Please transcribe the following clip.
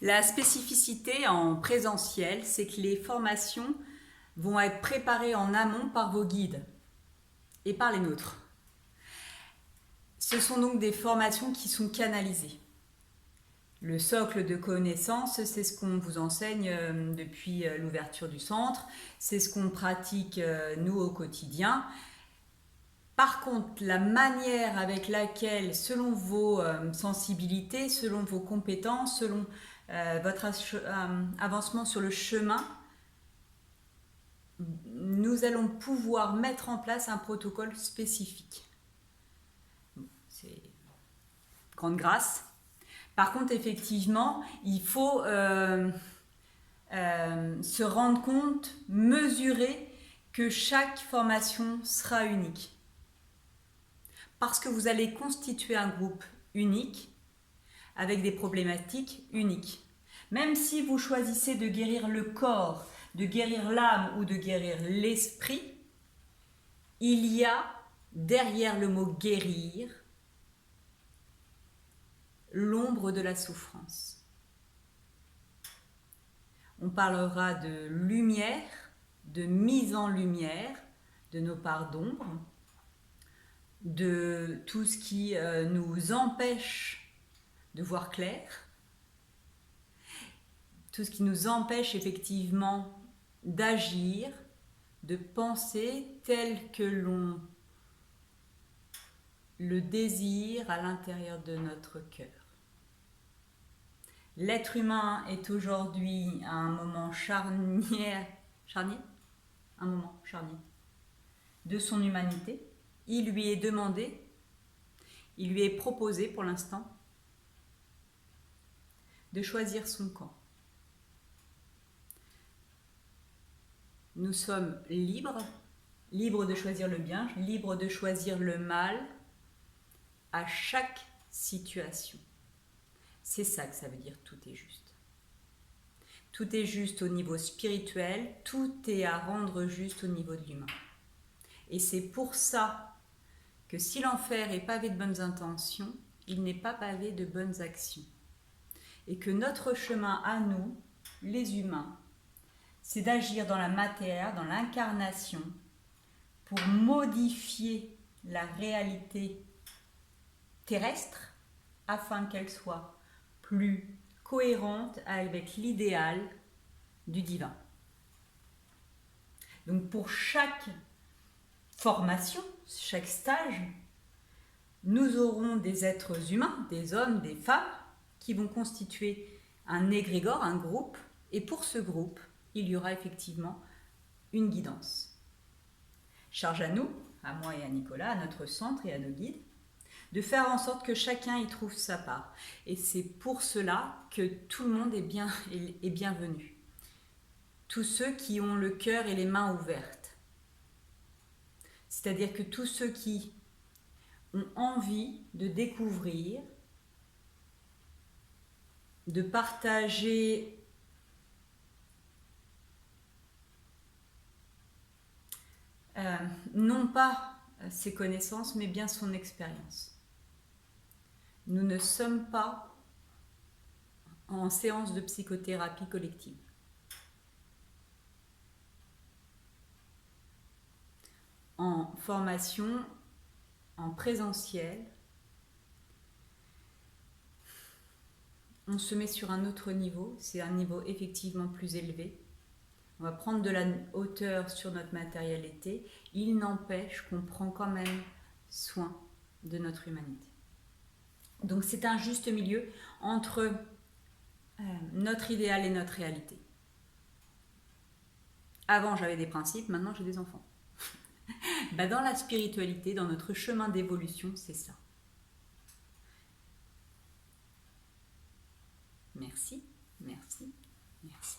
La spécificité en présentiel, c'est que les formations vont être préparées en amont par vos guides et par les nôtres. Ce sont donc des formations qui sont canalisées. Le socle de connaissances, c'est ce qu'on vous enseigne depuis l'ouverture du centre, c'est ce qu'on pratique nous au quotidien. Par contre, la manière avec laquelle, selon vos sensibilités, selon vos compétences, selon votre avancement sur le chemin, nous allons pouvoir mettre en place un protocole spécifique. C'est grande grâce. Par contre, effectivement, il faut se rendre compte, mesurer que chaque formation sera unique. Parce que vous allez constituer un groupe unique, avec des problématiques uniques. Même si vous choisissez de guérir le corps, de guérir l'âme ou de guérir l'esprit, il y a derrière le mot guérir l'ombre de la souffrance. On parlera de lumière, de mise en lumière de nos parts d'ombre, de tout ce qui nous empêche de voir clair, tout ce qui nous empêche effectivement d'agir, de penser tel que l'on le désire à l'intérieur de notre cœur. L'être humain est aujourd'hui à un moment charnier de son humanité. Il lui est demandé, il lui est proposé pour l'instant de choisir son camp. Nous sommes libres, libres de choisir le bien, libres de choisir le mal à chaque situation. C'est ça que ça veut dire tout est juste. Tout est juste au niveau spirituel, tout est à rendre juste au niveau de l'humain. Et c'est pour ça que si l'enfer est pavé de bonnes intentions, il n'est pas pavé de bonnes actions. Et que notre chemin à nous, les humains, c'est d'agir dans la matière, dans l'incarnation, pour modifier la réalité terrestre afin qu'elle soit plus cohérente avec l'idéal du divin. Donc pour chaque formation, chaque stage, nous aurons des êtres humains, des hommes, des femmes, qui vont constituer un égrégore, un groupe, et pour ce groupe, il y aura effectivement une guidance. Charge à nous, à moi et à Nicolas, à notre centre et à nos guides, de faire en sorte que chacun y trouve sa part. Et c'est pour cela que tout le monde est bienvenu. Tous ceux qui ont le cœur et les mains ouvertes. C'est-à-dire que tous ceux qui ont envie de découvrir, de partager non pas ses connaissances, mais bien son expérience. Nous ne sommes pas en séance de psychothérapie collective. En formation, en présentiel, on se met sur un autre niveau, c'est un niveau effectivement plus élevé. On va prendre de la hauteur sur notre matérialité. Il n'empêche qu'on prend quand même soin de notre humanité. Donc c'est un juste milieu entre notre idéal et notre réalité. Avant j'avais des principes, maintenant j'ai des enfants. Dans la spiritualité, dans notre chemin d'évolution, c'est ça. Merci, merci, merci.